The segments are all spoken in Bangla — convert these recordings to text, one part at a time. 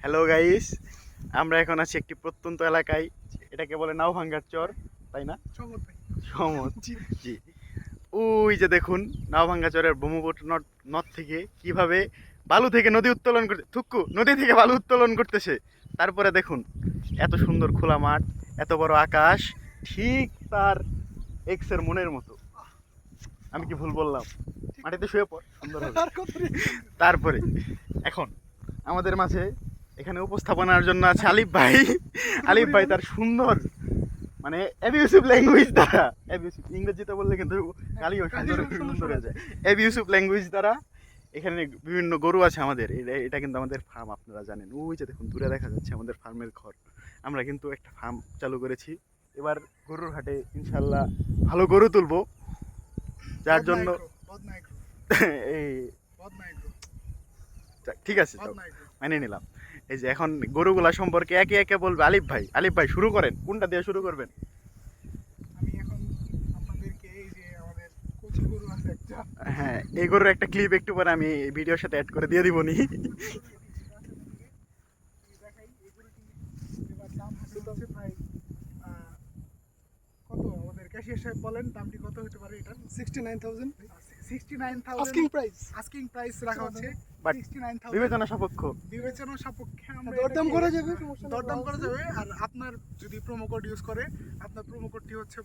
হ্যালো গাইস, আমরা এখন আছি একটি প্রত্যন্ত এলাকায়। এটাকে বলে নাওভাঙ্গার চর, তাই না? সমত। জি। ওই যে দেখুন, নাওভাঙ্গা চরের ব্রহ্মপুত্র নদ থেকে কিভাবে বালু থেকে নদী উত্তোলন করতে নদী থেকে বালু উত্তোলন করতেছে। তারপরে দেখুন এত সুন্দর খোলা মাঠ, এত বড় আকাশ, ঠিক তার এক্সের মনের মতো। আমি কি ভুল বললাম? মাটিতে শুয়ে পড়, সুন্দর হবে। তারপরে এখন আমাদের মাঝে এখানে উপস্থাপনার জন্য আছে আলিফ ভাই। আলিফ ভাই তার সুন্দর মানে অ্যাবিউসিভ ল্যাঙ্গুয়েজ দ্বারা, অ্যাবিউসিভ ইংরেজিতে বললে কিন্তু কালিও সুন্দর হয়ে যায়। অ্যাবিউসিভ ল্যাঙ্গুয়েজ দ্বারা এখানে বিভিন্ন গরু আছে আমাদের। এটা কিন্তু আমাদের ফার্ম, আপনারা জানেন। ওই যে দেখুন দূরে দেখা যাচ্ছে আমাদের ফার্মের ঘর। আমরা কিন্তু একটা ফার্ম চালু করেছি। এবার গরুর হাটে ইনশাল্লাহ ভালো গরু তুলবো, যার জন্য এই ঠিক আছে মানে নিলাম। এই যে এখন গরুগুলা সম্পর্কে একে একে বলবে আলিফ ভাই। আলিফ ভাই শুরু করেন, কোনটা দিয়ে শুরু করবেন? আমি এখন আপনাদেরকে এই যে আমাদের কোচি গরু আছে একটা, হ্যাঁ, এই গরুর একটা ক্লিপ একটু পরে আমি ভিডিওর সাথে অ্যাড করে দিয়ে দিবনি। দেখাই এই গরুটি এবার দাম হচ্ছে ভাই কত আমাদের ক্যাশিয়ার সাহেব বলেন দামটি কত হতে পারে? এটা 69,000 আস্কিং asking price প্রাইস রাখা হচ্ছে বাট 69,000 বিবেচনা সাপেক্ষ। বিবেচনা সাপেক্ষে আমরা দরদাম এটাকে করা যাবে, সমস্যা নেই। দরদাম করা যাবে। আর আপনার যদি প্রোমো কোড ইউজ করে, আপনার প্রোমো কোডটি হচ্ছে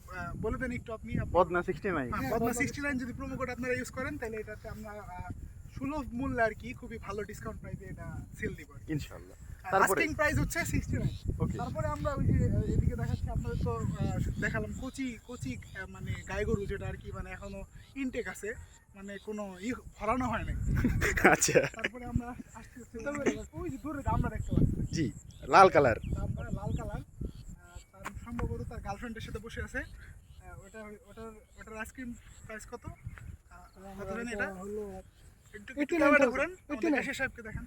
বলে দেন একটু আপনি। বদনা 69। হ্যাঁ, বদনা 69 যদি প্রোমো কোড আপনারা ইউজ করেন তাহলে এটাতে আমরা সুলভ মূল্যে আর কি খুবই ভালো ডিসকাউন্ট প্রাইসে এটা সেল দিব ইনশাআল্লাহ। তারপরে আস্কিং প্রাইস হচ্ছে 69। ওকে, তারপরে আমরা ওই যে এদিকে দেখাচ্ছি আপনাদের তো দেখালাম কোচি কোচি মানে গাই গরু, যেটা আর কি মানে এখনো ইনটেক আছে, মানে কোনো ভরানো হয় নাই। আচ্ছা তারপরে আমরা আসতে ওই যে দূরে আমরা দেখতে পাচ্ছি জি, লাল কালার। আমরা লাল কালার, তার সম্ভবত তার গার্লফ্রেন্ডের সাথে বসে আছে। ওটা ওটার ওটার আইসক্রিম প্রাইস কত? কত জানি এটা হলো একটু 89,000 ঘুরেন, 89 ক্যাশিয়ার সাহেবকে দেখান।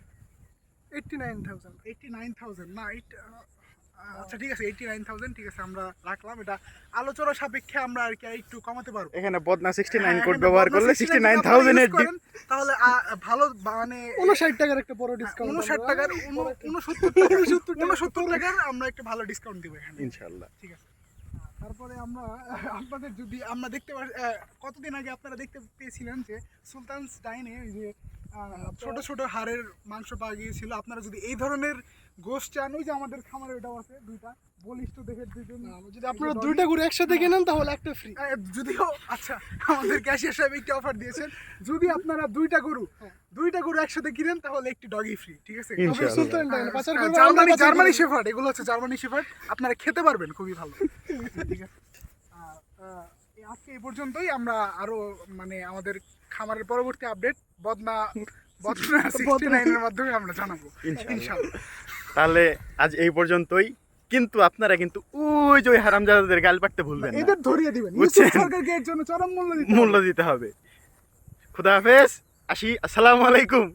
89,000 89,000 না আচ্ছা ঠিক আছে 89,000 ঠিক আছে, আমরা রাখলাম। এটা আলোচনা সাপেক্ষে আমরা আর কি একটু কমাতে পারবো। এখানে বদনা 69 হ্যাঁ, কোড এখানে ব্যবহার বদনা করলে 69 69,000 এর use করেন, তাহলে ভালো মানে 59 টাকার একটা বড় ডিসকাউন্ট 59 টাকার 69 টাকার আমরা একটা ভালো ডিসকাউন্ট দিব এখানে ইনশাআল্লাহ। ঠিক আছে। তারপরে আমরা আপনাদের যদি আমরা দেখতে কতদিন আগে আপনারা দেখতে পেয়েছিলেন যে সুলতানস ডাইনে ওই যে ছোট ছোট হাড়ের মাংস পাওয়া গিয়েছিল। আপনারা যদি এই ধরনের গোশ চান, ওই যে আমাদের খামারে ওটাও আছে দুইটা বলিষ্ঠ দেখে দুইজন। যদি আপনারা দুইটা গরু একসাথে কেনেন তাহলে একটা ফ্রি। যদিও আচ্ছা আমাদের ক্যাশিয়ার সাহেব একটা অফার দিয়েছেন, যদি আপনারা দুইটা গরু একসাথে কিনেন তাহলে একটি ডগি ফ্রি। ঠিক আছে, ইনশাআল্লাহ। সুলতান ডাইন পাচার করবে, জার্মানি শেফার্ড, এগুলো হচ্ছে জার্মানি শেফার্ড, আপনারা খেতে পারবেন খুবই ভালো। ঠিক আছে, আজকে এই পর্যন্তই। আমরা আরো মানে আমাদের খামারের পরবর্তী আপডেট বদনা 69 এর মাধ্যমে আমরা জানাবো ইনশাআল্লাহ। তাহলে আজ এই পর্যন্তই, কিন্তু আপনারা কিন্তু ওই যে ওই হারামজাদাদের গাল পাড়তে ভুলবেন না। এদের ধরিয়ে দিবেন, বুঝছেন? ইউসুফ সরকারকে এর জন্য চরম মূল্য দিতে হবে। মূল্য দিতে হবে। খুদা হাফেজ, আসি। আসসালামু আলাইকুম।